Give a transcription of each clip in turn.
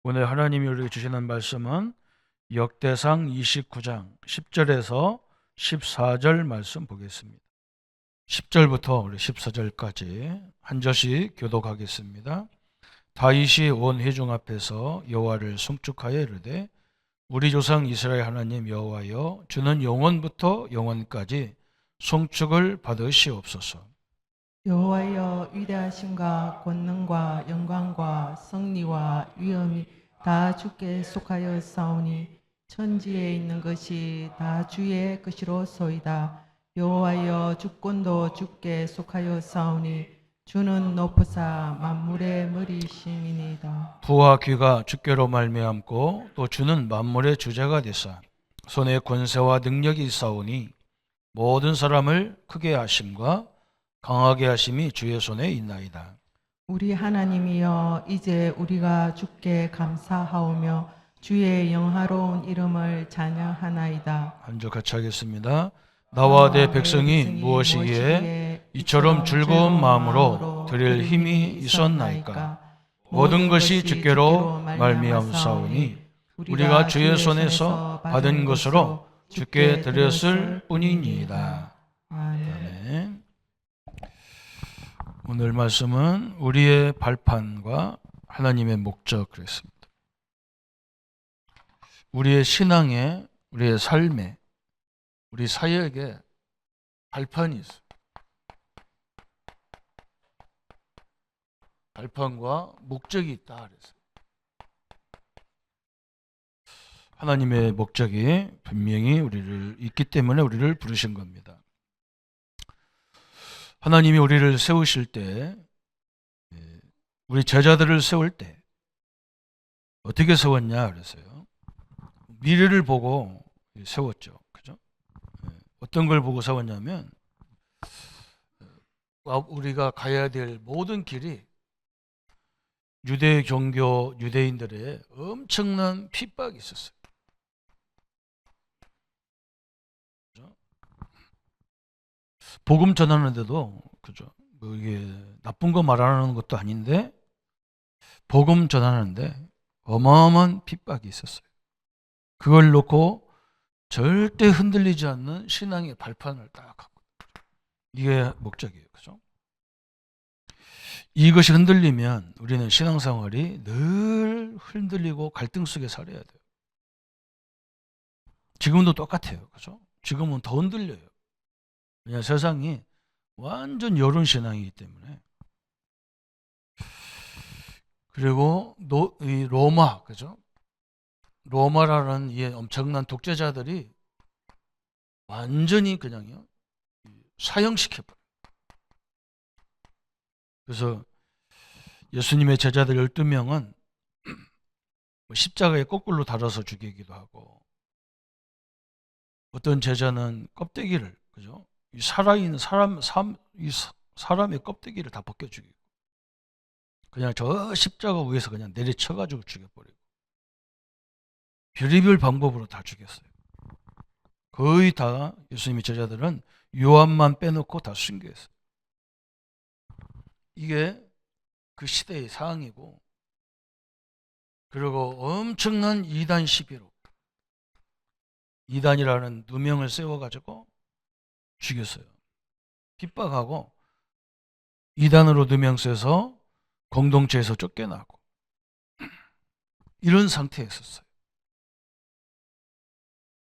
오늘 하나님이 우리에게 주시는 말씀은 역대상 29장 10절에서 14절 말씀 보겠습니다. 10절부터 우리 14절까지 한 절씩 교독하겠습니다. 다윗이 온 회중 앞에서 여호와를 송축하여 이르되 우리 조상 이스라엘 하나님 여호와여 주는 영원부터 영원까지 송축을 받으시옵소서. 여호와여 위대하심과 권능과 영광과 승리와 위엄이 다 주께 속하여 싸우니 천지에 있는 것이 다 주의 것이로소이다. 여호와여 주권도 주께 속하여 싸우니 주는 높으사 만물의 머리심이니이다. 부와 귀가 주께로 말미암고 또 주는 만물의 주제가 되사 손에 권세와 능력이 있사오니 모든 사람을 크게 하심과 강하게 하심이 주의 손에 있나이다. 우리 하나님이여 이제 우리가 주께 감사하오며 주의 영화로운 이름을 찬양하나이다. 한 절 같이 하겠습니다. 나와 내 백성이 무엇이기에 이처럼 즐거운 마음으로 드릴 힘이 있었나이까. 모든 것이 주께로 말미암사오니 우리가 주의 손에서 받은 것으로 주께 드렸을 뿐이니이다. 아멘. 오늘 말씀은 우리의 발판과 하나님의 목적 그랬습니다. 우리의 신앙에, 우리의 삶에, 우리 사역에 발판이 있어요. 발판과 목적이 있다 그랬어요. 하나님의 목적이 분명히 우리를 있기 때문에 우리를 부르신 겁니다. 하나님이 우리를 세우실 때, 우리 제자들을 세울 때 어떻게 세웠냐 그랬어요. 미래를 보고 세웠죠. 그죠? 어떤 걸 보고 세웠냐면 우리가 가야 될 모든 길이 유대 종교 유대인들의 엄청난 핍박이 있었어요. 그죠? 복음 전하는데도 그죠? 뭐 이게 나쁜 거 말하는 것도 아닌데 복음 전하는데 어마어마한 핍박이 있었어요. 그걸 놓고 절대 흔들리지 않는 신앙의 발판을 딱 갖고 이게 목적이에요. 그죠? 이것이 흔들리면 우리는 신앙생활이 늘 흔들리고 갈등 속에 살아야 돼요. 지금도 똑같아요. 그죠? 지금은 더 흔들려요. 왜냐하면 세상이 완전 여론 신앙이기 때문에. 그리고 이 로마, 그죠? 로마라는 이 엄청난 독재자들이 완전히 그냥요 사형시켜버려요. 그래서 예수님의 제자들 12명은 십자가에 거꾸로 달아서 죽이기도 하고, 어떤 제자는 껍데기를, 그죠? 이 살아있는 사람의 껍데기를 다 벗겨 죽이고, 그냥 저 십자가 위에서 그냥 내리쳐가지고 죽여버리고, 별의별 방법으로 다 죽였어요. 거의 다 예수님의 제자들은 요한만 빼놓고 다 순교했어요. 이게 그 시대의 상황이고, 그리고 엄청난 이단 시비로 이단이라는 누명을 세워가지고 죽였어요. 핍박하고 이단으로 누명 써서 공동체에서 쫓겨나고 이런 상태였었어요.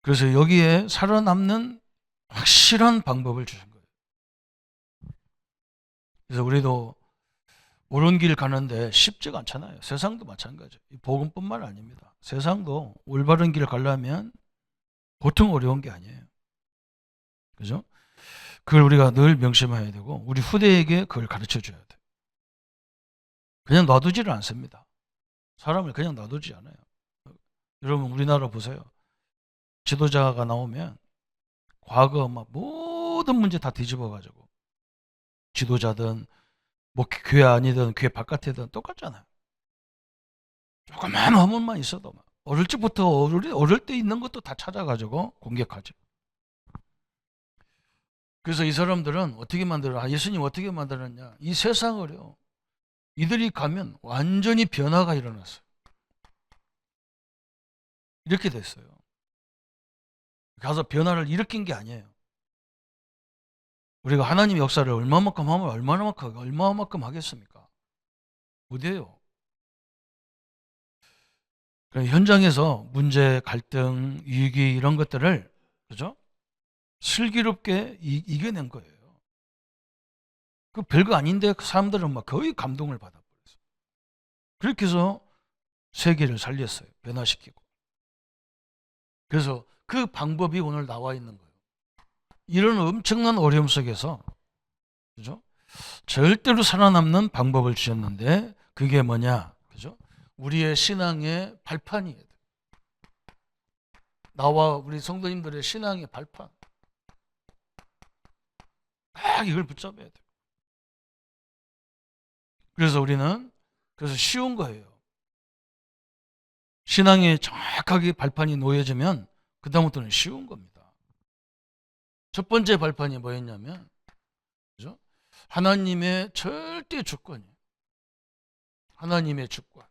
그래서 여기에 살아남는 확실한 방법을 주신 거예요. 그래서 우리도 옳은 길 가는데 쉽지가 않잖아요. 세상도 마찬가지예요. 복음뿐만 아닙니다. 세상도 올바른 길을 가려면 보통 어려운 게 아니에요. 그죠? 그걸 우리가 늘 명심해야 되고 우리 후대에게 그걸 가르쳐 줘야 돼요. 그냥 놔두지를 않습니다. 사람을 그냥 놔두지 않아요. 여러분 우리나라 보세요. 지도자가 나오면 과거 막 모든 문제 다 뒤집어 가지고 지도자든 뭐 교회 아니든 교회 바깥이든 똑같잖아요. 조그만 허물만 있어도 막 어릴 적부터 어릴 때 있는 것도 다 찾아가지고 공격하죠. 그래서 이 사람들은 어떻게 예수님 어떻게 만들었냐? 이 세상을요. 이들이 가면 완전히 변화가 일어났어요. 이렇게 됐어요. 가서 변화를 일으킨 게 아니에요. 우리가 하나님의 역사를 얼마만큼 하면 얼마만큼 하겠습니까? 못해요. 현장에서 문제, 갈등, 위기 이런 것들을 그죠? 슬기롭게 이겨낸 거예요. 그 별거 아닌데 그 사람들은 막 거의 감동을 받아버렸어요. 그렇게 해서 세계를 살렸어요. 변화시키고. 그래서 그 방법이 오늘 나와 있는 거예요. 이런 엄청난 어려움 속에서 그죠? 절대로 살아남는 방법을 주셨는데 그게 뭐냐? 그죠? 우리의 신앙의 발판이에요. 나와 우리 성도님들의 신앙의 발판. 딱 이걸 붙잡아야 돼요. 그래서 우리는 쉬운 거예요. 신앙에 정확하게 발판이 놓여지면 그다음부터는 쉬운 겁니다. 첫 번째 발판이 뭐였냐면 그죠? 하나님의 절대 주권이에요. 하나님의 주권.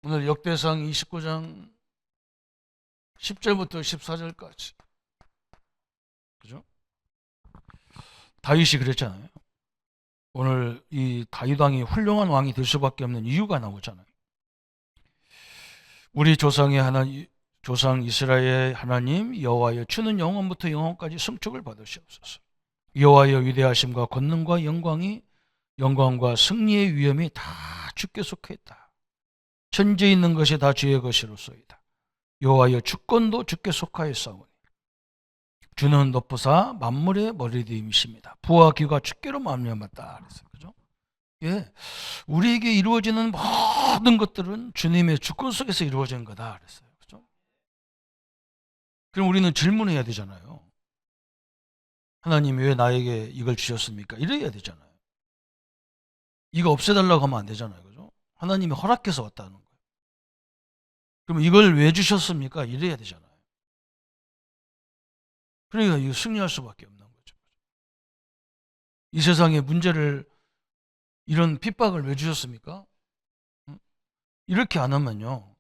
오늘 역대상 29장 10절부터 14절까지 그죠? 다윗이 그랬잖아요. 오늘 이 다윗 왕이 훌륭한 왕이 될 수밖에 없는 이유가 나오잖아요. 우리 조상의 하나님, 조상 이스라엘 하나님 여호와여, 주는 영원부터 영원까지 승축을 받으시옵소서. 여호와여, 위대하심과 권능과 영광과 승리의 위엄이 다 주께 속해 있다. 천지에 있는 것이 다 주의 것이로소이다. 여호와여, 주권도 주께 속하였사오니 주는 높으사 만물의 머리됨이십니다. 부와 귀가 주께로 말미암았다 그랬어요. 그죠? 예, 우리에게 이루어지는 모든 것들은 주님의 주권 속에서 이루어진 거다 그랬어요. 그죠? 그럼 우리는 질문해야 되잖아요. 하나님이 왜 나에게 이걸 주셨습니까? 이래야 되잖아요. 이거 없애달라고 하면 안 되잖아요. 그죠? 하나님이 허락해서 왔다는 거예요. 그럼 이걸 왜 주셨습니까? 이래야 되잖아요. 그러니까 이거 승리할 수밖에 없는 거죠. 이 세상에 문제를, 이런 핍박을 왜 주셨습니까? 이렇게 안 하면요,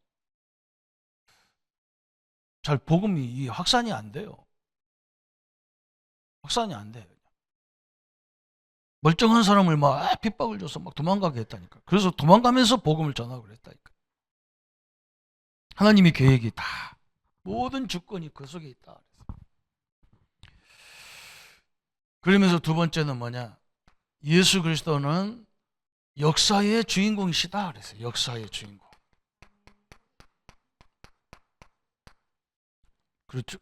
잘 복음이 확산이 안 돼요. 확산이 안 돼요. 멀쩡한 사람을 막 핍박을 줘서 막 도망가게 했다니까. 그래서 도망가면서 복음을 전하고 그랬다니까. 하나님의 계획이 다, 모든 주권이 그 속에 있다. 그러면서 두 번째는 뭐냐? 예수 그리스도는 역사의 주인공이시다 그랬어요. 역사의 주인공.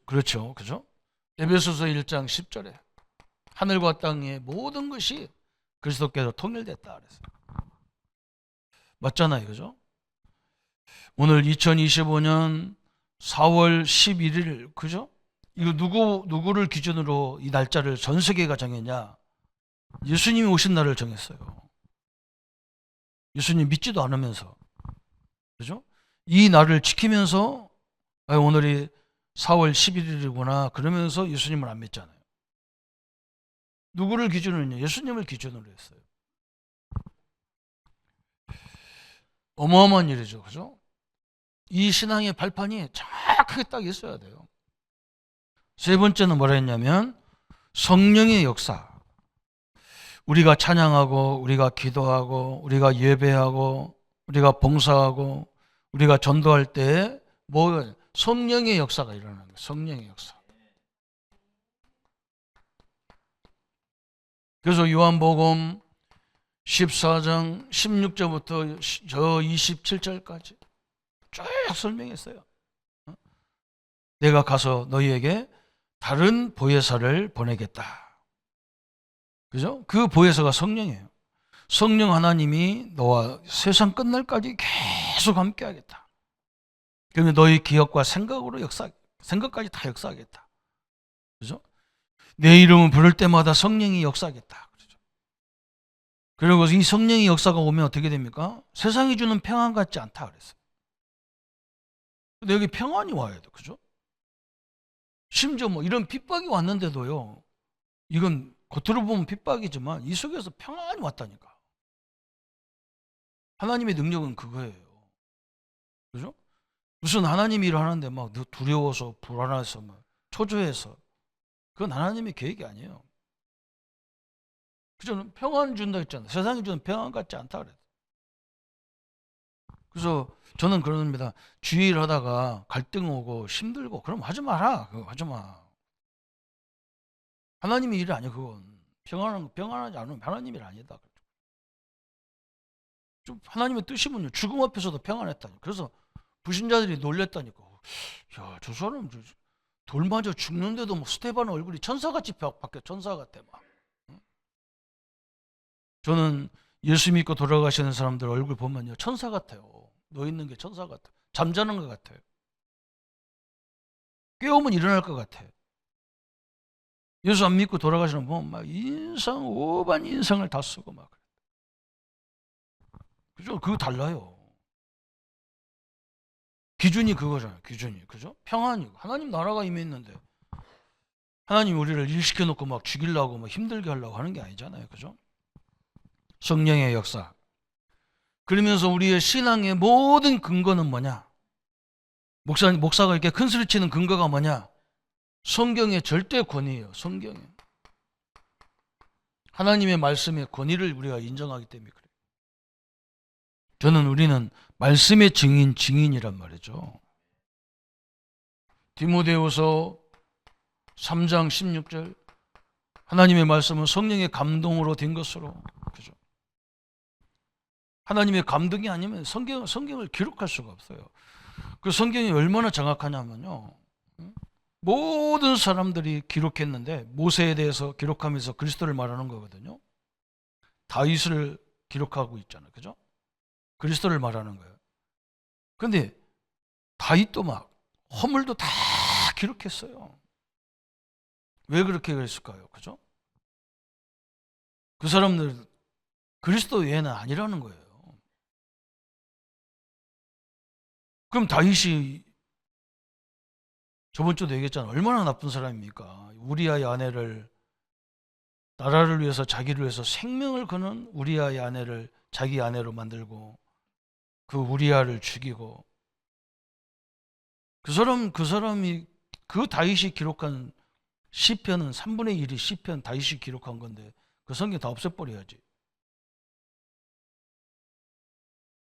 그렇죠. 그죠? 에베소서 1장 10절에 하늘과 땅의 모든 것이 그리스도께로 통일됐다 그랬어요. 맞잖아요. 그죠? 오늘 2025년 4월 11일 그죠? 이거 누구를 기준으로 이 날짜를 전 세계가 정했냐? 예수님이 오신 날을 정했어요. 예수님 믿지도 않으면서. 그죠? 이 날을 지키면서 오늘이 4월 11일이구나 그러면서 예수님을 안 믿잖아요. 누구를 기준으로 했냐? 예수님을 기준으로 했어요. 어마어마한 일이죠. 그죠? 이 신앙의 발판이 정확하게 딱 있어야 돼요. 세 번째는 뭐라 했냐면 성령의 역사. 우리가 찬양하고 우리가 기도하고 우리가 예배하고 우리가 봉사하고 우리가 전도할 때 뭐 성령의 역사가 일어나는 거예요. 성령의 역사. 그래서 요한복음 14장 16절부터 저 27절까지 쭉 설명했어요. 내가 가서 너희에게 다른 보혜사를 보내겠다. 그죠? 그 보혜사가 성령이에요. 성령 하나님이 너와 세상 끝날까지 계속 함께 하겠다. 그러면 너희 기억과 생각까지 다 역사하겠다. 그죠? 내 이름을 부를 때마다 성령이 역사하겠다. 그죠? 그리고 이 성령의 역사가 오면 어떻게 됩니까? 세상이 주는 평안 같지 않다 그랬어요. 근데 여기 평안이 와야 돼. 그죠? 심지어 뭐 이런 핍박이 왔는데도요, 이건 겉으로 보면 핍박이지만 이 속에서 평안이 왔다니까. 하나님의 능력은 그거예요. 그죠? 무슨 하나님이 일을 하는데 막 두려워서 불안해서 막 초조해서 그건 하나님의 계획이 아니에요. 그죠? 평안 준다 했잖아요. 세상이 주는 평안 같지 않다 그래요. 그래서 저는 그럽니다. 주의 일 하다가 갈등 오고 힘들고 그럼 하지 마라. 그거 하지 마. 하나님의 일이 아니야 그건. 평안하지 않으면 하나님의 일 아니다. 좀 하나님의 뜻이면요. 죽음 앞에서도 평안했다니. 그래서 불신자들이 놀랬다니까. 야, 저 사람 돌 맞아 죽는데도 뭐 스테반 얼굴이 천사같이 바뀌어. 천사 같아 막. 저는 예수 믿고 돌아가시는 사람들 얼굴 보면요. 천사 같아요. 누워 있는 게 천사 같아요. 잠자는 것 같아요. 깨우면 일어날 것 같아요. 예수 안 믿고 돌아가시는 분 보면 막 오반 인상을 다 쓰고 막. 그죠? 그거 달라요. 기준이 그거잖아요. 기준이. 그죠? 평안이고. 하나님 나라가 임해 있는데 하나님 우리를 일시켜 놓고 막 죽이려고 막 힘들게 하려고 하는 게 아니잖아요. 그죠? 성령의 역사. 그러면서 우리의 신앙의 모든 근거는 뭐냐? 목사가 이렇게 큰 소리 치는 근거가 뭐냐? 성경의 절대 권위예요. 성경에. 하나님의 말씀의 권위를 우리가 인정하기 때문에 그래요. 우리는 말씀의 증인이란 말이죠. 디모데후서 3장 16절 하나님의 말씀은 성령의 감동으로 된 것으로 그죠? 하나님의 감동이 아니면 성경을 기록할 수가 없어요. 그 성경이 얼마나 정확하냐면요. 모든 사람들이 기록했는데 모세에 대해서 기록하면서 그리스도를 말하는 거거든요. 다윗을 기록하고 있잖아요. 그죠? 그리스도를 말하는 거예요. 근데 다윗도 막 허물도 다 기록했어요. 왜 그렇게 그랬을까요? 그죠? 그 사람들 그리스도 외에는 아니라는 거예요. 그럼 다윗이 저번 주도 얘기했잖아요. 얼마나 나쁜 사람입니까? 우리아의 아내를 나라를 위해서 자기를 위해서 생명을 거는 우리아의 아내를 자기 아내로 만들고 그 우리아를 죽이고 그 사람이 그 다윗이 기록한 시편은 3분의 1이 시편 다윗이 기록한 건데 그 성경 다 없애버려야지.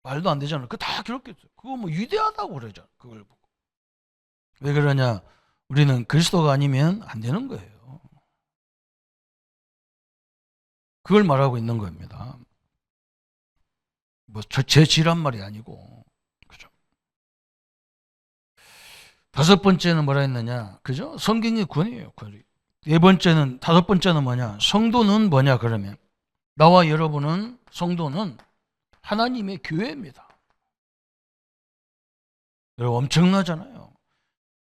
말도 안 되잖아. 그거 다 기록했어요. 그거 뭐 위대하다고 그러잖아. 그걸 보고. 왜 그러냐? 우리는 그리스도가 아니면 안 되는 거예요. 그걸 말하고 있는 겁니다. 뭐 제 지란 말이 아니고. 그죠? 다섯 번째는 뭐라 했느냐? 그죠? 성경의 권위예요. 권위. 다섯 번째는 뭐냐? 성도는 뭐냐 그러면 나와 여러분은 성도는 하나님의 교회입니다. 여러분 엄청나잖아요.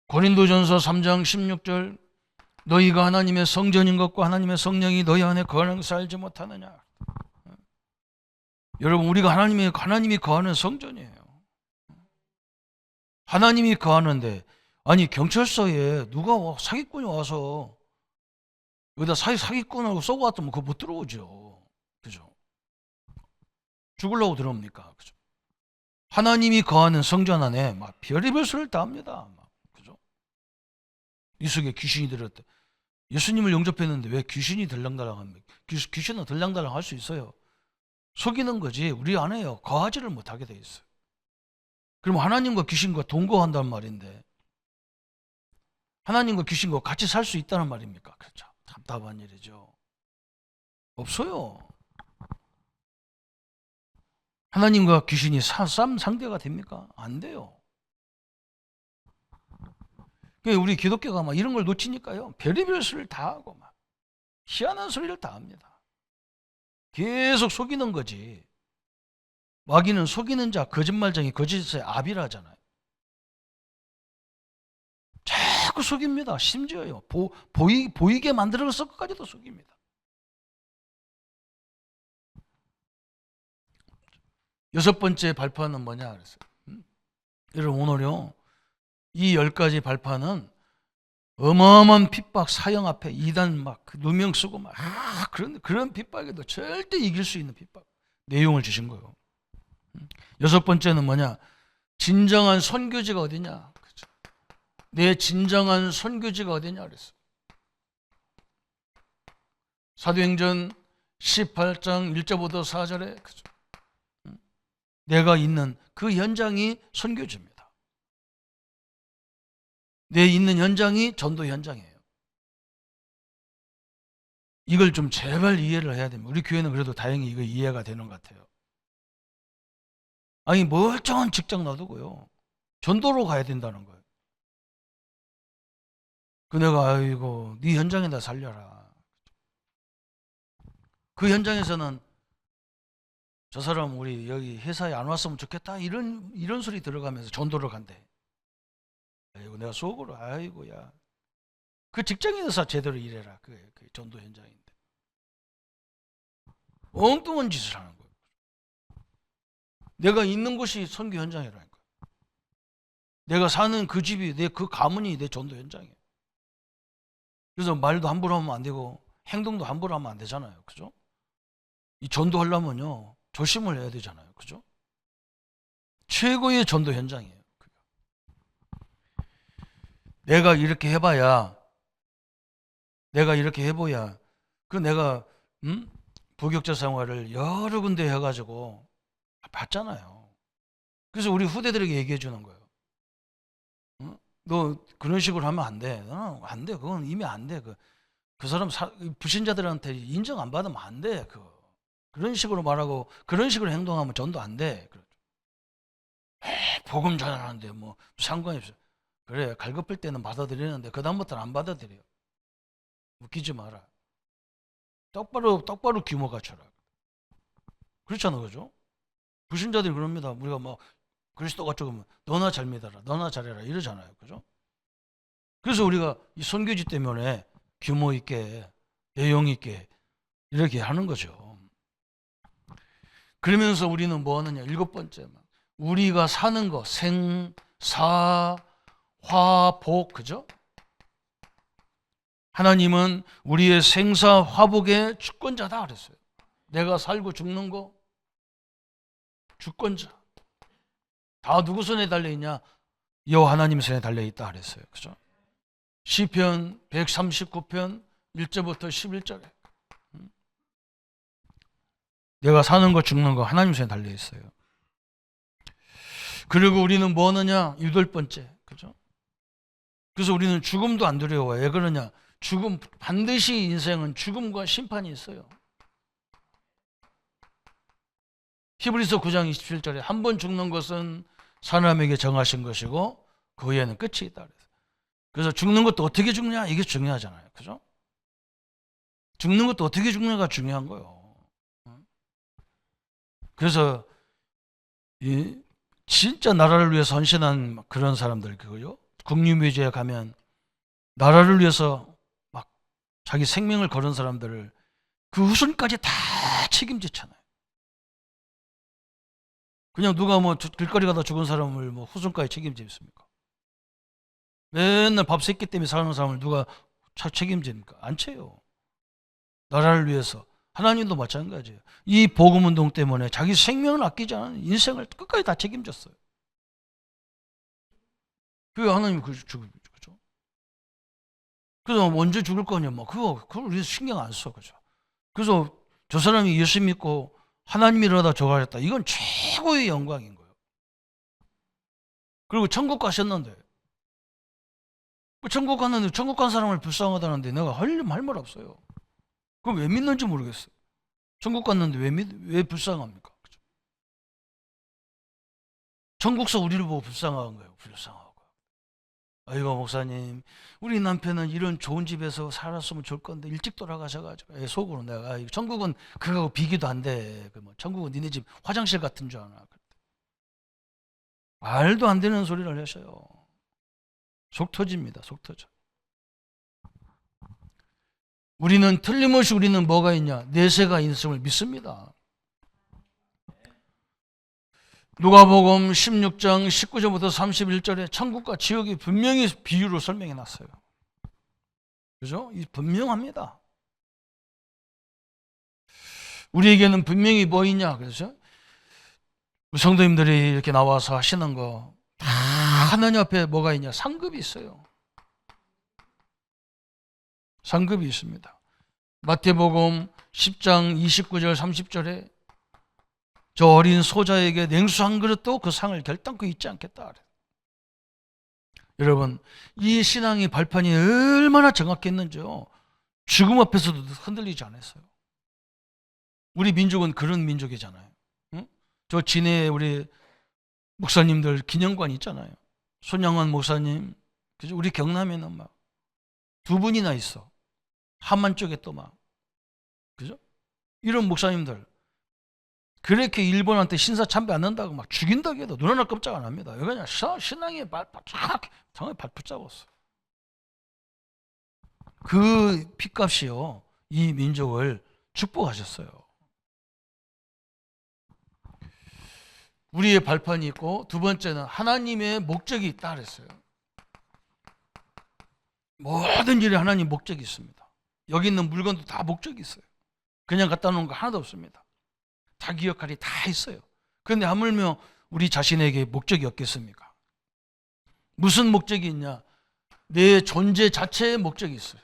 고린도전서 3장 16절 너희가 하나님의 성전인 것과 하나님의 성령이 너희 안에 거하는 것을 알지 못하느냐. 여러분 우리가 하나님이 거하는 성전이에요. 하나님이 거하는데 아니 경찰서에 누가 사기꾼이 와서 여기다 사기꾼하고 쏘고 왔다면 그거 못 들어오죠. 그죠? 죽으려고 들어옵니까? 그죠? 하나님이 거하는 성전 안에 막 별의별 소리를 다 합니다. 막, 그죠? 이 속에 귀신이 들었대. 예수님을 영접했는데 왜 귀신이 들랑달랑합니까? 귀신은 들랑달랑 할 수 있어요. 속이는 거지 우리 안에요. 거하지를 못하게 돼 있어요. 그럼 하나님과 귀신과 동거한다는 말인데 하나님과 귀신과 같이 살 수 있다는 말입니까? 그렇죠. 답답한 일이죠. 없어요. 하나님과 귀신이 싸움 상대가 됩니까? 안 돼요. 우리 기독교가 막 이런 걸 놓치니까요. 별의별 소리를 다 하고 막 희한한 소리를 다 합니다. 계속 속이는 거지. 마귀는 속이는 자, 거짓말쟁이, 거짓의 아비라잖아요. 자꾸 속입니다. 심지어요. 보이게 만들어서 끝까지도 속입니다. 여섯 번째 발판은 뭐냐 그랬어요. 여러분 오늘요. 이 10가지 발판은 어마어마한 핍박 사형 앞에 이단 막 누명 쓰고 막 그런 핍박에도 절대 이길 수 있는 핍박 내용을 주신 거예요. 여섯 번째는 뭐냐? 진정한 선교지가 어디냐? 그죠? 내 진정한 선교지가 어디냐 그랬어. 사도행전 18장 1절부터 4절에 그죠? 내가 있는 그 현장이 선교지입니다. 내 있는 현장이 전도 현장이에요. 이걸 좀 제발 이해를 해야 됩니다. 우리 교회는 그래도 다행히 이거 이해가 되는 것 같아요. 아니 멀쩡한 직장 놔두고요. 전도로 가야 된다는 거예요. 그 내가 아이고 네 현장에다 살려라. 그 현장에서는 저 사람 우리 여기 회사에 안 왔으면 좋겠다 이런 소리 들어가면서 전도를 간대. 아이고 내가 속으로 아이고야 그 직장에서 제대로 일해라. 그 전도 현장인데 엉뚱한 짓을 하는 거예요. 내가 있는 곳이 선교 현장이라니까. 내가 사는 그 집이 내 그 가문이 내 전도 현장이에요. 그래서 말도 함부로 하면 안 되고 행동도 함부로 하면 안 되잖아요. 그죠? 이 전도하려면요 조심을 해야 되잖아요. 그죠? 최고의 전도 현장이에요. 내가 이렇게 해봐야 그 내가 부교육자 생활을 여러 군데 해가지고 봤잖아요. 그래서 우리 후대들에게 얘기해 주는 거예요. 너 그런 식으로 하면 안 돼. 안 돼. 그건 이미 안 돼. 그 사람 불신자들한테 인정 안 받으면 안 돼. 그런 식으로 말하고 그런 식으로 행동하면 전도 안 돼. 복음 전하는데 뭐 상관이 없어. 그래 갈급할 때는 받아들이는데 그 다음부터는 안 받아들여요. 웃기지 마라. 똑바로 규모 갖춰라. 그렇잖아, 그죠? 불신자들이 그럽니다. 우리가 뭐 그리스도가 조금 너나 잘 믿어라, 너나 잘해라 이러잖아요, 그죠? 그래서 우리가 이 선교지 때문에 규모 있게 내용 있게 이렇게 하는 거죠. 그러면서 우리는 뭐 하느냐? 7번째, 우리가 사는 거 생사 화복, 그죠? 하나님은 우리의 생사 화복의 주권자다 그랬어요. 내가 살고 죽는 거 주권자. 다 누구 손에 달려 있냐? 여호와 하나님 손에 달려 있다 그랬어요. 그죠? 시편 139편 1절부터 11절에 내가 사는 거 죽는 거 하나님 손에 달려 있어요. 그리고 우리는 뭐 하느냐? 8번째. 그죠? 그래서 우리는 죽음도 안 두려워요. 왜 그러냐? 죽음, 반드시 인생은 죽음과 심판이 있어요. 히브리서 9장 27절에 한 번 죽는 것은 사람에게 정하신 것이고 그 후에는 끝이 있다. 그래서 죽는 것도 어떻게 죽냐? 이게 중요하잖아요. 그죠? 죽는 것도 어떻게 죽느냐가 중요한 거예요. 그래서 진짜 나라를 위해서 헌신한 그런 사람들, 그거요. 국립묘지에 가면 나라를 위해서 막 자기 생명을 걸은 사람들을 그 후손까지 다 책임지잖아요. 그냥 누가 뭐 길거리 가다 죽은 사람을 뭐 후손까지 책임지겠습니까? 맨날 밥 세끼 때문에 사는 사람을 누가 책임집니까? 안 쳐요. 나라를 위해서. 하나님도 마찬가지예요. 이 복음운동 때문에 자기 생명을 아끼지 않은 인생을 끝까지 다 책임졌어요. 그게 하나님이 그죠? 그래서 언제 죽을 거냐, 뭐 그걸 우리 신경 안 써, 그죠? 그래서 저 사람이 예수 믿고 하나님이라다 저가했다. 이건 최고의 영광인 거예요. 그리고 천국 가셨는데, 천국 갔는데 천국 간 사람을 불쌍하다는데 내가 할 말 없어요. 그럼 왜 믿는지 모르겠어요. 천국 갔는데 왜 불쌍합니까? 그죠? 천국서 우리를 보고 불쌍한 거예요. 불쌍하고. 아이고 목사님, 우리 남편은 이런 좋은 집에서 살았으면 좋을 건데 일찍 돌아가셔가지고 속으로 내가 천국은 그거하고 비교도 안 돼. 천국은 니네 집 화장실 같은 줄 아나. 말도 안 되는 소리를 하셔요. 속 터집니다. 속 터져. 우리는 틀림없이 우리는 뭐가 있냐? 내세가 있음을 믿습니다. 누가복음 16장 19절부터 31절에 천국과 지옥이 분명히 비유로 설명해 놨어요. 그죠? 분명합니다. 우리에게는 분명히 뭐 있냐? 그래서 우리 성도님들이 이렇게 나와서 하시는 거 다 하나님 앞에 뭐가 있냐? 상급이 있어요. 상급이 있습니다. 마태복음 10장 29절 30절에 저 어린 소자에게 냉수 한 그릇도 그 상을 결단코 잊지 않겠다. 여러분, 이 신앙의 발판이 얼마나 정확했는지요. 죽음 앞에서도 흔들리지 않았어요. 우리 민족은 그런 민족이잖아요. 응? 저 진해에 우리 목사님들 기념관 있잖아요. 손양원 목사님, 그죠? 우리 경남에는 막 두 분이나 있어. 함안 쪽에 또 막, 그죠? 이런 목사님들 그렇게 일본한테 신사 참배 안 한다고 막 죽인다고 해도 눈 하나 깜짝 안 합니다. 왜 그냥 신앙의 쫙 정말 발 붙잡았어. 그 피값이요, 이 민족을 축복하셨어요. 우리의 발판이 있고, 두 번째는 하나님의 목적이 있다 그랬어요. 모든 일에 하나님 목적이 있습니다. 여기 있는 물건도 다 목적이 있어요. 그냥 갖다 놓은 거 하나도 없습니다. 자기 역할이 다 있어요. 그런데 하물며 우리 자신에게 목적이 없겠습니까? 무슨 목적이 있냐? 내 존재 자체의 목적이 있어요.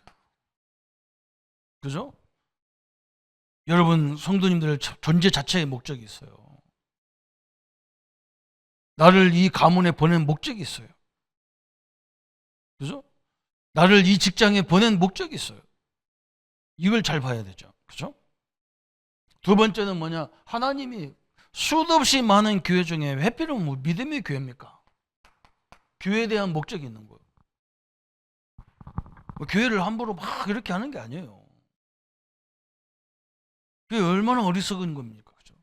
그죠? 여러분 성도님들 존재 자체의 목적이 있어요. 나를 이 가문에 보낸 목적이 있어요. 그죠? 나를 이 직장에 보낸 목적이 있어요. 이걸 잘 봐야 되죠. 그죠? 두 번째는 뭐냐? 하나님이 수도 없이 많은 교회 중에 회피는 뭐 믿음의 교회입니까? 교회에 대한 목적이 있는 거예요. 교회를 함부로 막 이렇게 하는 게 아니에요. 그게 얼마나 어리석은 겁니까? 그죠?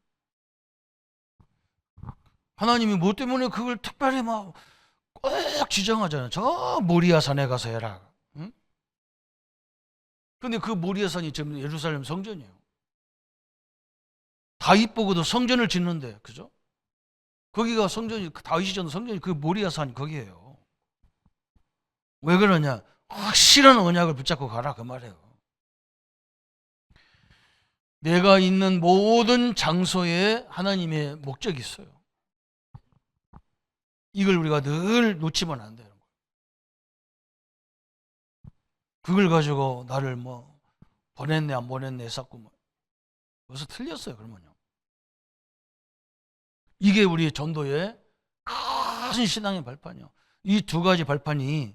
하나님이 뭐 때문에 그걸 특별히 막 꼭 지정하잖아요. 저 모리아 산에 가서 해라. 응? 근데 그 모리아 산이 지금 예루살렘 성전이에요. 다윗 보고도 성전을 짓는데, 그죠? 거기가 성전이, 다윗이 짓는 성전이 그 모리아 산 거기에요. 왜 그러냐? 확실한 언약을 붙잡고 가라 그 말이에요. 내가 있는 모든 장소에 하나님의 목적이 있어요. 이걸 우리가 늘 놓치면 안 돼요. 그걸 가지고 나를 뭐 보냈네 안 보냈네 했었고 뭐 벌써 틀렸어요. 그러면요. 이게 우리 전도의 큰 신앙의 발판이요. 이 두 가지 발판이,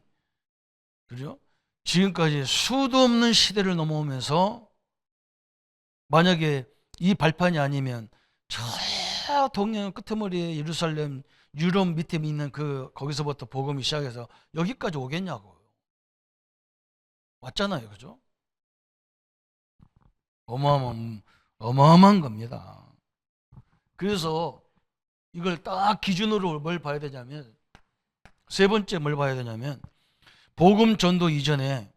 그죠? 지금까지 수도 없는 시대를 넘어오면서 만약에 이 발판이 아니면 저 동양 끄트머리에 예루살렘 유럽 밑에 있는 그 거기서부터 복음이 시작해서 여기까지 오겠냐고. 왔잖아요. 그죠? 어마어마한 겁니다. 그래서 이걸 딱 기준으로 뭘 봐야 되냐면, 세 번째 뭘 봐야 되냐면, 복음 전도 이전에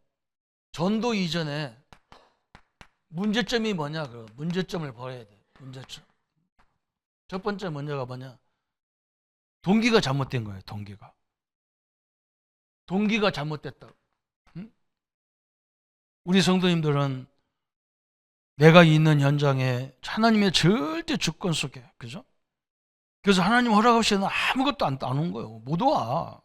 문제점이 뭐냐, 그 문제점을 봐야 돼. 문제점. 첫 번째 문제가 뭐냐? 동기가 잘못된 거예요. 동기가 잘못됐다. 응? 우리 성도님들은 내가 있는 현장에 하나님의 절대 주권 속에, 그죠? 그래서 하나님 허락 없이는 아무것도 안 온 거예요. 못 와.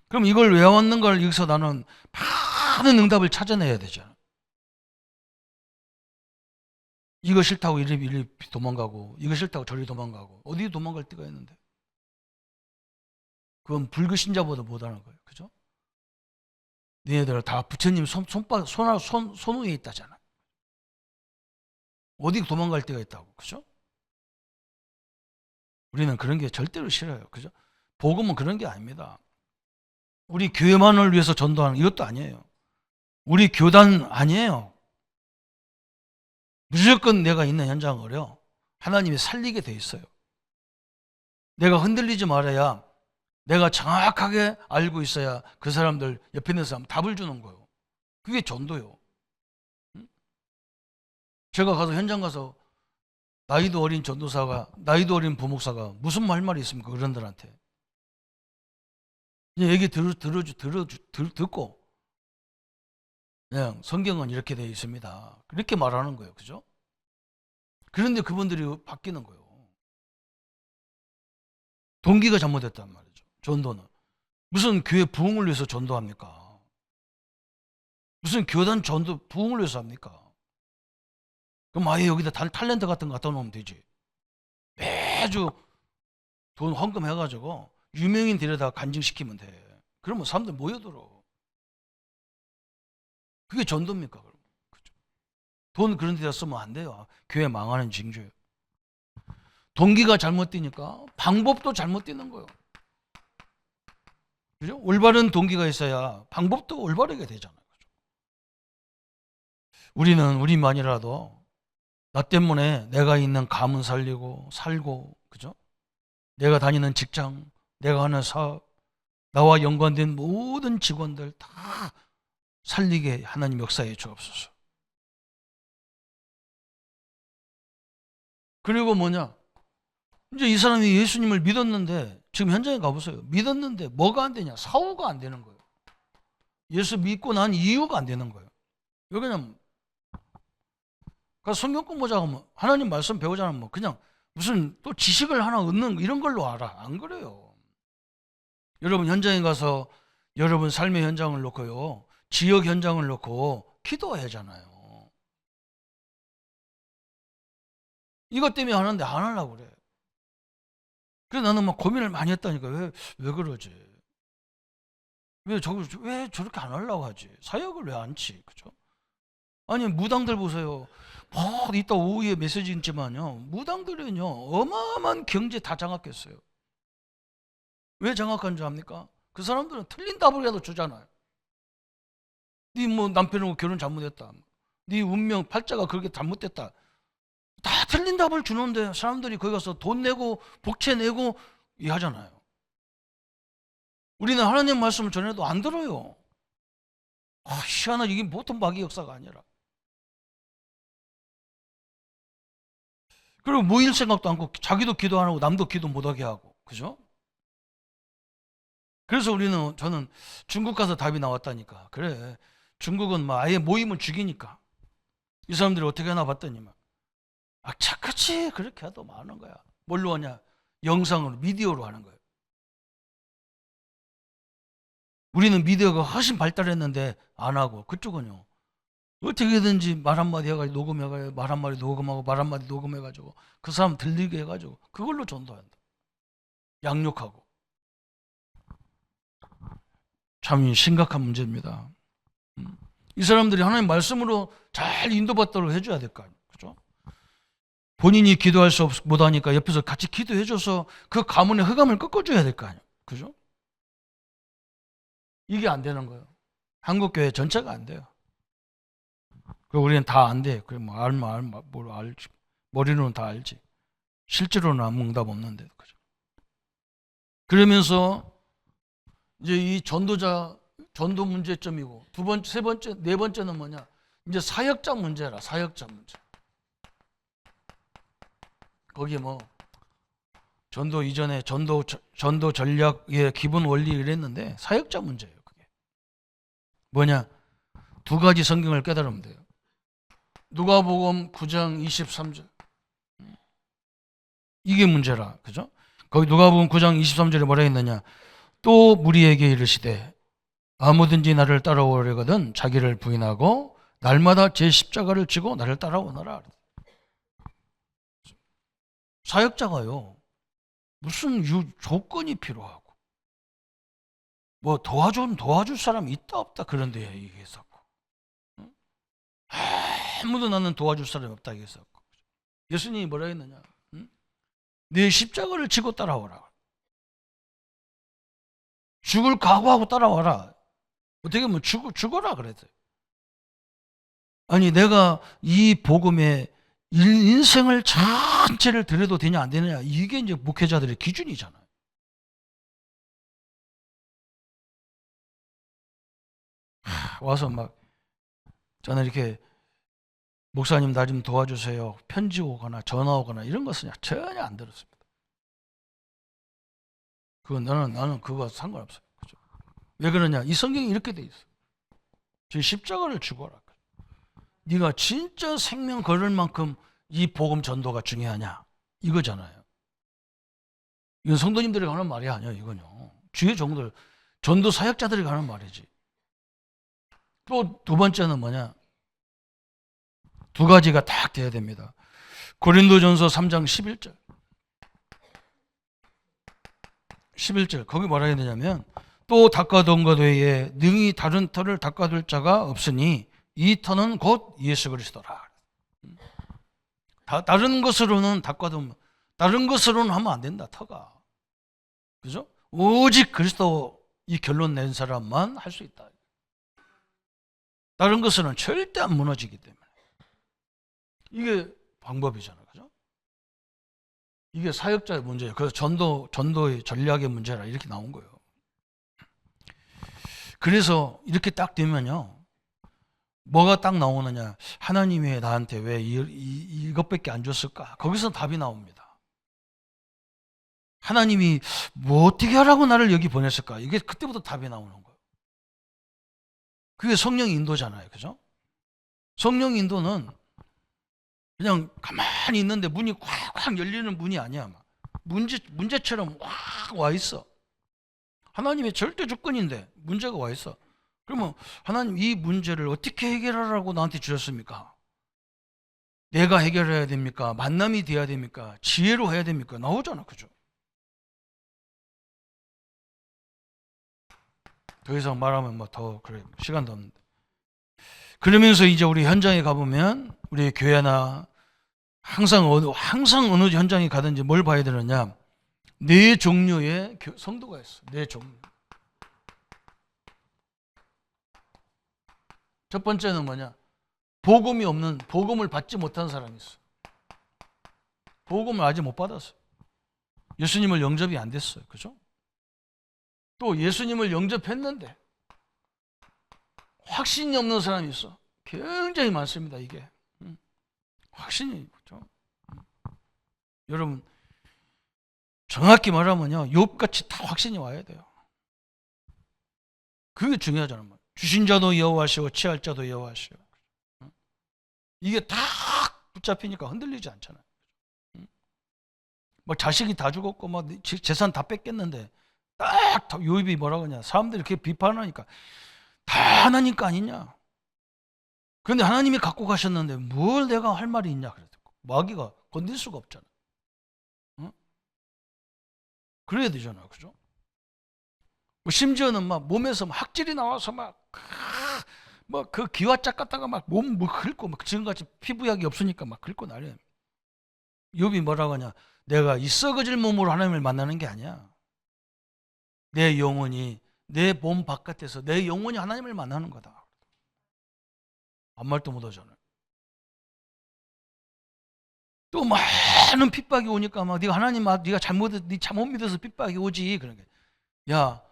그럼 이걸 왜 왔는 걸 여기서 나는 많은 응답을 찾아내야 되잖아. 이거 싫다고 이리 도망가고, 이거 싫다고 저리 도망가고, 어디 도망갈 데가 있는데. 그건 불교신자보다 못하는 거예요. 그죠? 너희들 다 부처님 손 위에 있다잖아. 어디 도망갈 데가 있다고. 그죠? 우리는 그런 게 절대로 싫어요. 그죠? 복음은 그런 게 아닙니다. 우리 교회만을 위해서 전도하는 이것도 아니에요. 우리 교단 아니에요. 무조건 내가 있는 현장을요, 하나님이 살리게 돼 있어요. 내가 흔들리지 말아야, 내가 정확하게 알고 있어야 그 사람들 옆에 있는 사람 답을 주는 거예요. 그게 전도요. 제가 가서 현장 가서 나이도 어린 전도사가, 나이도 어린 부목사가 무슨 말이 있습니까? 어른들한테. 얘기 듣고 그냥 성경은 이렇게 되어 있습니다. 그렇게 말하는 거예요. 그죠? 그런데 그분들이 바뀌는 거예요. 동기가 잘못됐단 말이죠. 전도는. 무슨 교회 부흥을 위해서 전도합니까? 무슨 교단 전도 부흥을 위해서 합니까? 그럼 아예 여기다 탤런트 같은 거 갖다 놓으면 되지. 매주 돈 헌금해가지고 유명인 데려다 간증시키면 돼. 그러면 사람들 모여들어. 그게 전도입니까? 그럼? 그죠? 돈 그런 데다 쓰면 안 돼요. 교회 망하는 징조예요. 동기가 잘못되니까 방법도 잘못되는 거예요. 그죠? 올바른 동기가 있어야 방법도 올바르게 되잖아요. 그죠? 우리는 우리만이라도 나 때문에 내가 있는 가문 살고, 그죠? 내가 다니는 직장, 내가 하는 사업, 나와 연관된 모든 직원들 다 살리게 하나님 역사해 주옵소서. 그리고 뭐냐? 이제 이 사람이 예수님을 믿었는데, 지금 현장에 가보세요. 믿었는데 뭐가 안 되냐? 사후가 안 되는 거예요. 예수 믿고 난 이유가 안 되는 거예요. 왜 그냥 성경 공부자가 뭐 하나님 말씀 배우자면 뭐 그냥 무슨 또 지식을 하나 얻는 이런 걸로 알아. 안 그래요. 여러분 현장에 가서 여러분 삶의 현장을 놓고요, 지역 현장을 놓고 기도해야 하잖아요. 이것 때문에 하는데 안 하려고 그래. 그래서 나는 막 고민을 많이 했다니까. 왜 그러지? 왜 저렇게 안 하려고 하지? 사역을 왜 안 치? 그죠? 아니, 무당들 보세요. 이따 오후에 메시지 있지만요, 무당들은요, 어마어마한 경제 다 장악했어요. 왜 장악한 줄 압니까? 그 사람들은 틀린 답을라도 주잖아요. 네 뭐 남편하고 결혼 잘못했다. 네 운명, 팔자가 그렇게 잘못됐다. 다 틀린 답을 주는데 사람들이 거기 가서 돈 내고 복채 내고 하잖아요. 우리는 하나님 말씀을 전해도 안 들어요. 희한하게 이게 보통 마귀 역사가 아니라. 그리고 모일 생각도 않고 자기도 기도 안 하고 남도 기도 못하게 하고. 그죠? 그래서 저는 중국 가서 답이 나왔다니까. 그래, 중국은 막 아예 모임을 죽이니까 이 사람들이 어떻게 하나 봤더니 막 착같이 그렇게 해도 많은 거야. 뭘로 하냐? 영상으로, 미디어로 하는 거예요. 우리는 미디어가 훨씬 발달했는데 안 하고, 그쪽은요, 어떻게든지 말 한마디 해가지고 녹음해가지고 말 한마디 녹음하고 말 한마디 녹음해가지고 그 사람 들리게 해가지고 그걸로 전도한다. 양육하고. 참 심각한 문제입니다. 이 사람들이 하나님 말씀으로 잘 인도받도록 해줘야 될 거 아니에요. 그죠? 본인이 기도할 수 못하니까 옆에서 같이 기도해줘서 그 가문의 흑암을 꺾어줘야 될 거 아니에요. 그죠? 이게 안 되는 거예요. 한국교회 전체가 안 돼요. 그리고 우리는 다 안 돼. 그래, 뭐 뭘 알지. 머리로는 다 알지. 실제로는 아무 응답 없는데. 그죠? 그러면서 이제 이 전도 문제점이고, 세 번째, 네 번째는 뭐냐? 이제 사역자 문제라, 사역자 문제. 거기에 뭐, 전도 이전에 전도 전략의 기본 원리 이랬는데, 사역자 문제예요, 그게. 뭐냐? 두 가지 성경을 깨달으면 돼요. 누가복음 9장 23절. 이게 문제라, 그죠? 거기 누가복음 9장 23절에 뭐라 했느냐? 또 무리에게 이르시되 아무든지 나를 따라오려거든 자기를 부인하고 날마다 제 십자가를 지고 나를 따라오너라. 사역자가요, 무슨 조건이 필요하고 뭐 도와줄 사람이 있다 없다 그런 데 얘기했었고, 아무도 나는 도와줄 사람이 없다 얘기했었고, 예수님이 뭐라 했느냐? 내 십자가를 지고 따라오라. 죽을 각오하고 따라와라. 어떻게 보면 죽어라 그랬어요. 아니, 내가 이 복음에 인생을 전체를 드려도 되냐 안 되느냐, 이게 이제 목회자들의 기준이잖아요. 와서 막 저는 이렇게 목사님 나 좀 도와주세요, 편지 오거나 전화 오거나 이런 것은 전혀 안 들었습니다. 나는 그거 상관없어요. 그죠? 왜 그러냐? 이 성경이 이렇게 돼 있어. 제 십자가를 죽어라. 네가 진짜 생명 걸을 만큼 이 복음 전도가 중요하냐? 이거잖아요. 이건 성도님들이 하는 말이 아니에요. 이건요. 주의 종들, 전도 사역자들이 하는 말이지. 또 두 번째는 뭐냐? 두 가지가 딱 돼야 됩니다. 고린도전서 3장 11절. 11절 거기 뭐라 해야 되냐면 또 닦아둔 것 외에 능히 다른 터를 닦아둘 자가 없으니 이 터는 곧 예수 그리스도라. 다른 것으로는 닦아두면 다른 것으로는 하면 안 된다. 터가. 그죠? 오직 그리스도 이 결론 낸 사람만 할 수 있다. 다른 것은 절대 안 무너지기 때문에. 이게 방법이잖아요. 그죠? 이게 사역자의 문제예요. 그래서 전도의 전략의 문제라 이렇게 나온 거예요. 그래서 이렇게 딱 되면요. 뭐가 딱 나오느냐. 하나님이 나한테 왜 이것밖에 안 줬을까? 거기서 답이 나옵니다. 하나님이 뭐 어떻게 하라고 나를 여기 보냈을까? 이게 그때부터 답이 나오는 거예요. 그게 성령 인도잖아요. 그죠? 성령 인도는 그냥 가만히 있는데 문이 콱콱 열리는 문이 아니야. 막. 문제처럼 확 와 있어. 하나님의 절대 조건인데 문제가 와 있어. 그러면 하나님 이 문제를 어떻게 해결하라고 나한테 주셨습니까? 내가 해결해야 됩니까? 만남이 돼야 됩니까? 지혜로 해야 됩니까? 나오잖아. 그죠? 더 이상 말하면 뭐 더 그래 시간도 없는데. 그러면서 이제 우리 현장에 가보면 우리 교회나 항상 어느 현장에 가든지 뭘 봐야 되느냐? 네 종류의 성도가 있어. 네 종류. 첫 번째는 뭐냐? 복음이 없는, 복음을 받지 못한 사람이 있어. 복음을 아직 못 받았어. 예수님을 영접이 안 됐어요. 그죠? 또 예수님을 영접했는데 확신이 없는 사람이 있어. 굉장히 많습니다. 이게 확신이 그죠? 여러분 정확히 말하면요, 욥같이 다 확신이 와야 돼요. 그게 중요하잖아요. 주신 자도 여호와시오, 취할 자도 여호와시오. 이게 다 붙잡히니까 흔들리지 않잖아요. 막 자식이 다 죽었고 막 재산 다 뺏겼는데 딱 욥이 뭐라고 하냐? 사람들이 이렇게 비판하니까 다 하나님 거 아니냐? 그런데 하나님이 갖고 가셨는데 뭘 내가 할 말이 있냐? 그랬고 마귀가 건들 수가 없잖아. 응? 그래야 되잖아, 그죠? 뭐 심지어는 막 몸에서 막 학질이 나와서 막 그 기와짝 갖다가 막 몸 긁고 막 지금같이 피부약이 없으니까 막 긁고 난리야. 욥이 뭐라고 하냐? 내가 이 썩어질 몸으로 하나님을 만나는 게 아니야. 내 영혼이 내 몸 바깥에서 내 영혼이 하나님을 만나는 거다. 아무 말도 못 하잖아요. 또 많은 핍박이 오니까 막 네가 하나님 네가 잘못 믿어서 핍박이 오지. 그러니까 야,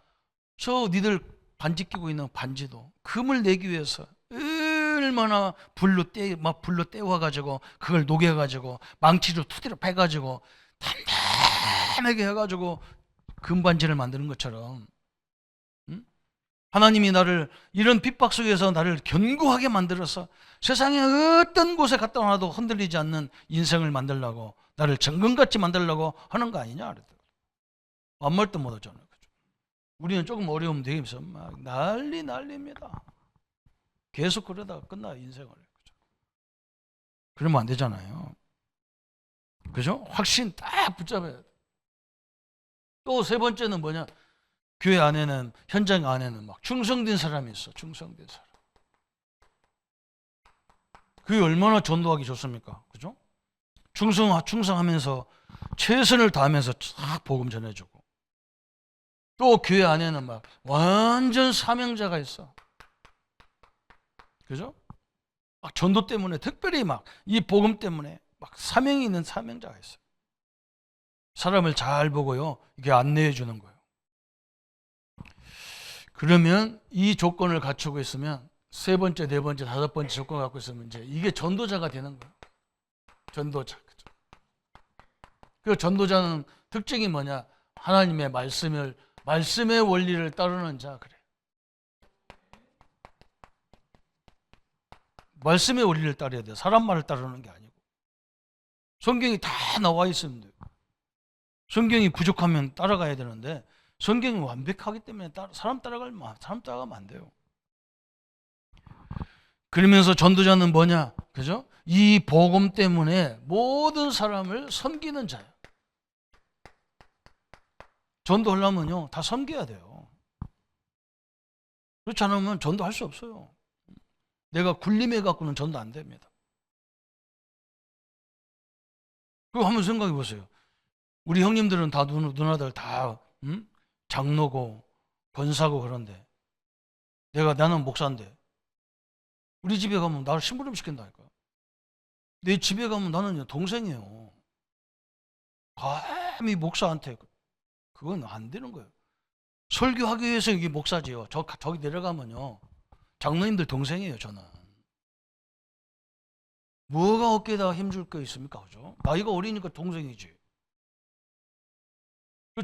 저 니들 반지 끼고 있는 반지도 금을 내기 위해서 얼마나 불로 떼워가지고 그걸 녹여가지고 망치로 투대로 패가지고 단단하게 해가지고 금반지를 만드는 것처럼, 응? 하나님이 나를 이런 핍박 속에서 나를 견고하게 만들어서 세상에 어떤 곳에 갔다 와도 흔들리지 않는 인생을 만들려고 나를 정금같이 만들려고 하는 거 아니냐? 아무 말도 못 하잖아요. 우리는 조금 어려우면 되면서 막 난리입니다. 계속 그러다가 끝나 인생을. 그죠? 그러면 안 되잖아요. 그죠? 확신 딱 붙잡아야 돼. 또 세 번째는 뭐냐? 교회 안에는, 현장 안에는 막 충성된 사람이 있어. 충성된 사람. 그게 얼마나 전도하기 좋습니까? 그죠? 충성하면서 최선을 다하면서 쫙 복음 전해주고. 또 교회 안에는 막 완전 사명자가 있어. 그죠? 막 전도 때문에 특별히 막 이 복음 때문에 막 사명이 있는 사명자가 있어. 사람을 잘 보고요, 이게 안내해 주는 거예요. 그러면 이 조건을 갖추고 있으면 세 번째, 네 번째, 다섯 번째 조건을 갖고 있으면 이제 이게 전도자가 되는 거예요. 전도자. 그죠? 그 전도자는 특징이 뭐냐? 하나님의 말씀의 원리를 따르는 자. 그래. 말씀의 원리를 따라야 돼. 사람 말을 따르는 게 아니고. 성경이 다 나와 있습니다. 성경이 부족하면 따라가야 되는데 성경이 완벽하기 때문에 사람 따라가면 안 돼요. 그러면서 전도자는 뭐냐? 그죠? 이 복음 때문에 모든 사람을 섬기는 자야. 전도하려면요, 다 섬겨야 돼요. 그렇지 않으면 전도할 수 없어요. 내가 굴림해 갖고는 전도 안 됩니다. 그거 한번 생각해 보세요. 우리 형님들은 다 누나들 다 장로고 권사고 그런데 나는 목사인데 우리 집에 가면 나를 심부름 시킨다니까. 내 집에 가면 나는 동생이에요. 감히 목사한테 그건 안 되는 거예요. 설교하기 위해서 여기 목사지요. 저기 내려가면요 장로님들 동생이에요. 저는 뭐가 어깨에다 힘줄 게 있습니까? 그죠? 나이가 어리니까 동생이지.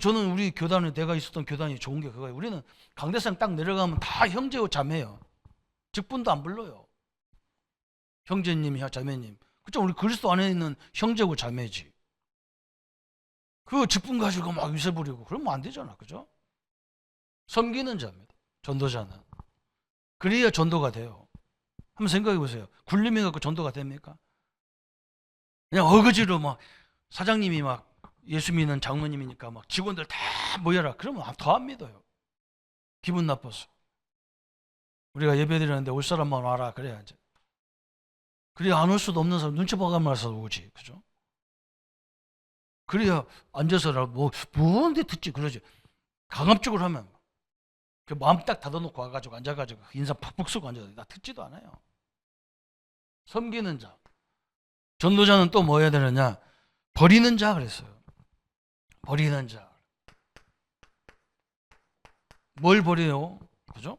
저는 우리 교단에 내가 있었던 교단이 좋은 게 그거예요. 우리는 강대상 딱 내려가면 다 형제고 자매예요. 직분도 안 불러요. 형제님, 자매님. 그죠? 우리 그리스도 안에 있는 형제고 자매지. 그 직분 가지고 막 위세 부리고 그러면 안 되잖아. 그죠? 섬기는 자입니다. 전도자는. 그래야 전도가 돼요. 한번 생각해 보세요. 굴림해 갖고 전도가 됩니까? 그냥 어거지로 막 사장님이 막 예수 믿는 장로님이니까 막 직원들 다 모여라. 그러면 더 안 믿어요. 기분 나빠서. 우리가 예배 드리는데 올 사람만 와라. 그래야지. 그래야 안 올 수도 없는 사람 눈치 봐가면서 오지. 그죠? 그래야 앉아서라도 뭔데 듣지. 그러지. 강압적으로 하면 그 마음 딱 닫아놓고 와가지고 앉아가지고 인사 푹푹 쓰고 앉아서 나 듣지도 않아요. 섬기는 자. 전도자는 또 뭐 해야 되느냐? 버리는 자 그랬어요. 버리는 자. 뭘 버려요? 그죠?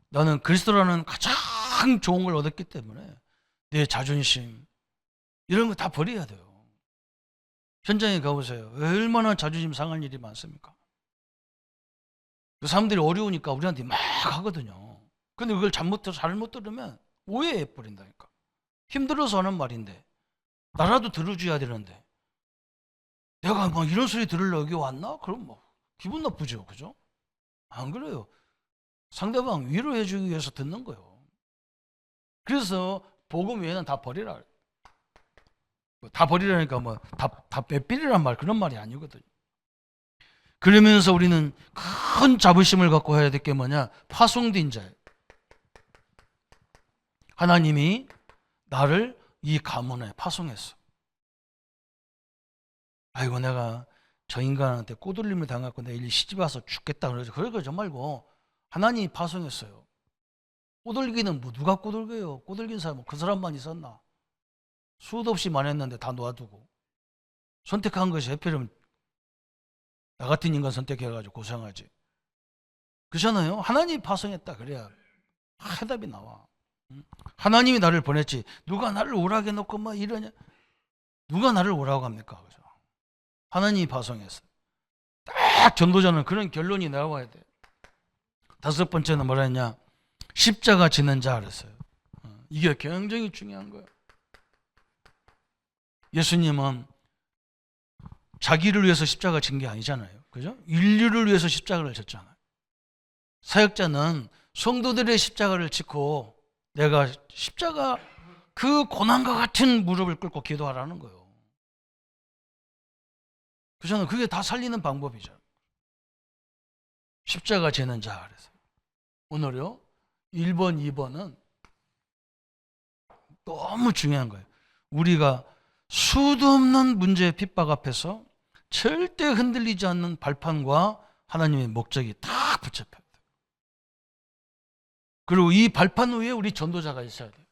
나는 그리스도라는 가장 좋은 걸 얻었기 때문에 내 자존심 이런 거 다 버려야 돼요. 현장에 가보세요. 얼마나 자존심 상할 일이 많습니까? 그 사람들이 어려우니까 우리한테 막 하거든요. 근데 그걸 잘못 들으면 오해해 버린다니까. 힘들어서 하는 말인데 나라도 들어줘야 되는데 내가 막 이런 소리 들으려고 여기 왔나? 그럼 뭐 기분 나쁘죠. 그죠? 안 그래요. 상대방 위로해 주기 위해서 듣는 거예요. 그래서 복음 외에는 다 버리라. 다 버리라니까 뭐 다 빼삐리란 말 그런 말이 아니거든요. 그러면서 우리는 큰 자부심을 갖고 해야 될 게 뭐냐? 파송된 자예요. 하나님이 나를 이 가문에 파송했어. 아이고 내가 저 인간한테 꼬들림을 당했고 내일 시집 와서 죽겠다 그러죠. 그러지 말고 하나님이 파송했어요. 꼬들기는 뭐 누가 꼬들겨요? 꼬들긴 사람은 그 사람만 있었나? 수도 없이 많았는데 다 놓아두고 선택한 것이 해필이면 나 같은 인간 선택해가지고 고생하지. 그렇잖아요. 하나님이 파송했다 그래야 해답이 나와. 하나님이 나를 보냈지 누가 나를 오라게 놓고 뭐 이러냐. 누가 나를 오라고 합니까? 그죠? 하나님이 파송했어. 딱 전도자는 그런 결론이 나와야 돼. 다섯 번째는 뭐라 했냐? 십자가 지는 자 그랬어요. 이게 굉장히 중요한 거예요. 예수님은 자기를 위해서 십자가 진 게 아니잖아요. 그죠? 인류를 위해서 십자가를 졌잖아요. 사역자는 성도들의 십자가를 지고 내가 십자가 그 고난과 같은 무릎을 꿇고 기도하라는 거예요. 그잖아요. 그게 다 살리는 방법이죠. 십자가 지는 자 그래서 오늘요 1번, 2번은 너무 중요한 거예요. 우리가 수도 없는 문제의 핍박 앞에서 절대 흔들리지 않는 발판과 하나님의 목적이 딱 붙잡혀야 돼요. 그리고 이 발판 위에 우리 전도자가 있어야 돼요.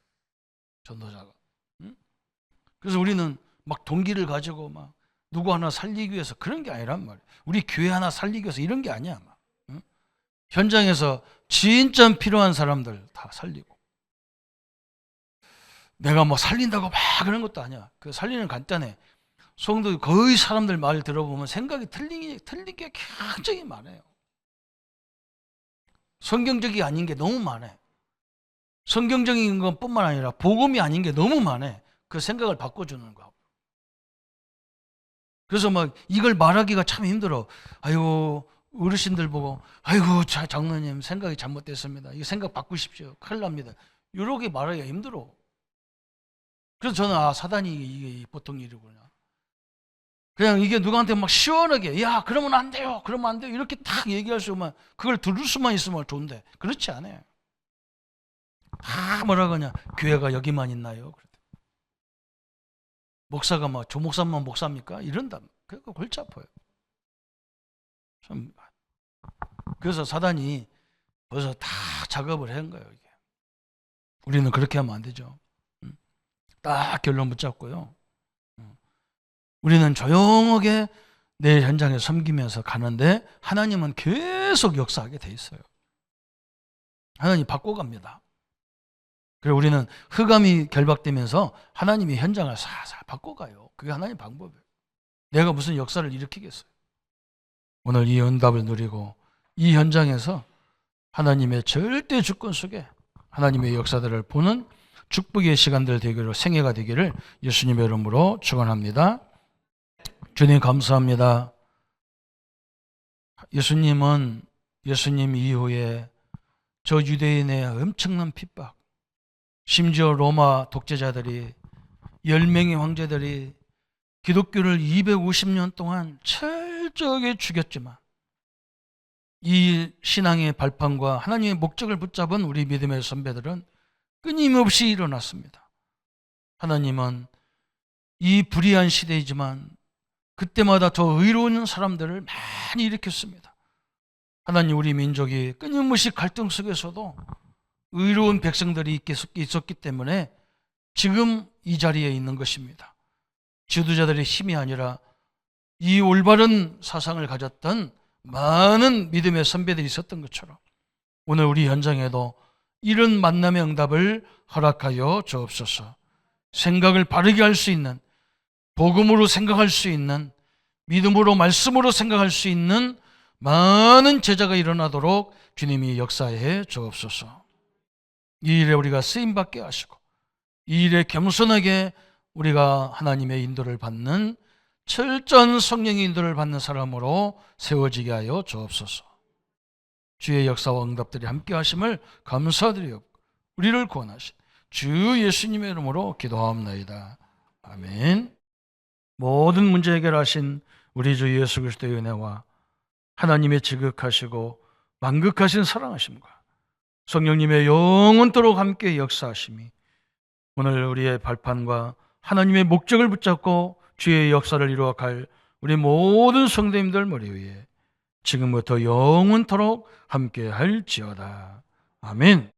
전도자가. 그래서 우리는 막 동기를 가지고 막 누구 하나 살리기 위해서 그런 게 아니란 말이에요. 우리 교회 하나 살리기 위해서 이런 게 아니야. 막. 현장에서 진짜 필요한 사람들 다 살리고. 내가 뭐 살린다고 막 그런 것도 아니야. 그 살리는 간단해. 성도 거의 사람들 말 들어보면 생각이 틀린 게 굉장히 많아요. 성경적이 아닌 게 너무 많아. 성경적인 것뿐만 아니라 복음이 아닌 게 너무 많아. 그 생각을 바꿔주는 거. 그래서 막 이걸 말하기가 참 힘들어. 아이고, 어르신들 보고, 아이고, 장로님 생각이 잘못됐습니다. 이 생각 바꾸십시오. 큰일 납니다. 이렇게 말하기가 힘들어. 그래서 저는 사단이 이게 보통 일이구나. 그냥 이게 누구한테 막 시원하게, 야, 그러면 안 돼요. 그러면 안 돼요. 이렇게 딱 얘기할 수만, 그걸 들을 수만 있으면 좋은데, 그렇지 않아요. 다 뭐라 그러냐. 교회가 여기만 있나요? 목사가 막 조목사만 목사입니까? 이런다. 그러니까 골치 아파요. 참. 그래서 사단이 벌써 다 작업을 한 거예요. 이게. 우리는 그렇게 하면 안 되죠. 딱 결론 붙잡고요. 우리는 조용하게 내 현장에 섬기면서 가는데 하나님은 계속 역사하게 돼 있어요. 하나님 바꿔갑니다. 그리고 우리는 흑암이 결박되면서 하나님이 현장을 살살 바꿔가요. 그게 하나님 방법이에요. 내가 무슨 역사를 일으키겠어요. 오늘 이 응답을 누리고 이 현장에서 하나님의 절대 주권 속에 하나님의 역사들을 보는 축복의 시간들 되기를, 생애가 되기를 예수님의 이름으로 축원합니다. 주님 감사합니다. 예수님 이후에 저 유대인의 엄청난 핍박, 심지어 로마 독재자들이 10명의 황제들이 기독교를 250년 동안 철저하게 죽였지만 이 신앙의 발판과 하나님의 목적을 붙잡은 우리 믿음의 선배들은 끊임없이 일어났습니다. 하나님은 이 불의한 시대이지만 그때마다 더 의로운 사람들을 많이 일으켰습니다. 하나님, 우리 민족이 끊임없이 갈등 속에서도 의로운 백성들이 있었기 때문에 지금 이 자리에 있는 것입니다. 지도자들의 힘이 아니라 이 올바른 사상을 가졌던 많은 믿음의 선배들이 있었던 것처럼 오늘 우리 현장에도 이런 만남의 응답을 허락하여 주옵소서. 생각을 바르게 할 수 있는, 복음으로 생각할 수 있는, 믿음으로 말씀으로 생각할 수 있는 많은 제자가 일어나도록 주님이 역사해 주옵소서. 이 일에 우리가 쓰임받게 하시고 이 일에 겸손하게 우리가 하나님의 인도를 받는 철저한 성령의 인도를 받는 사람으로 세워지게 하여 주옵소서. 주의 역사와 응답들이 함께 하심을 감사드리옵고 우리를 구원하신 주 예수님의 이름으로 기도하옵나이다. 아멘. 모든 문제 해결하신 우리 주 예수 그리스도의 은혜와 하나님의 지극하시고 만극하신 사랑하심과 성령님의 영원토록 함께 역사하심이 오늘 우리의 발판과 하나님의 목적을 붙잡고 주의 역사를 이루어갈 우리 모든 성도님들 머리 위에 지금부터 영원토록 함께 할지어다. 아멘.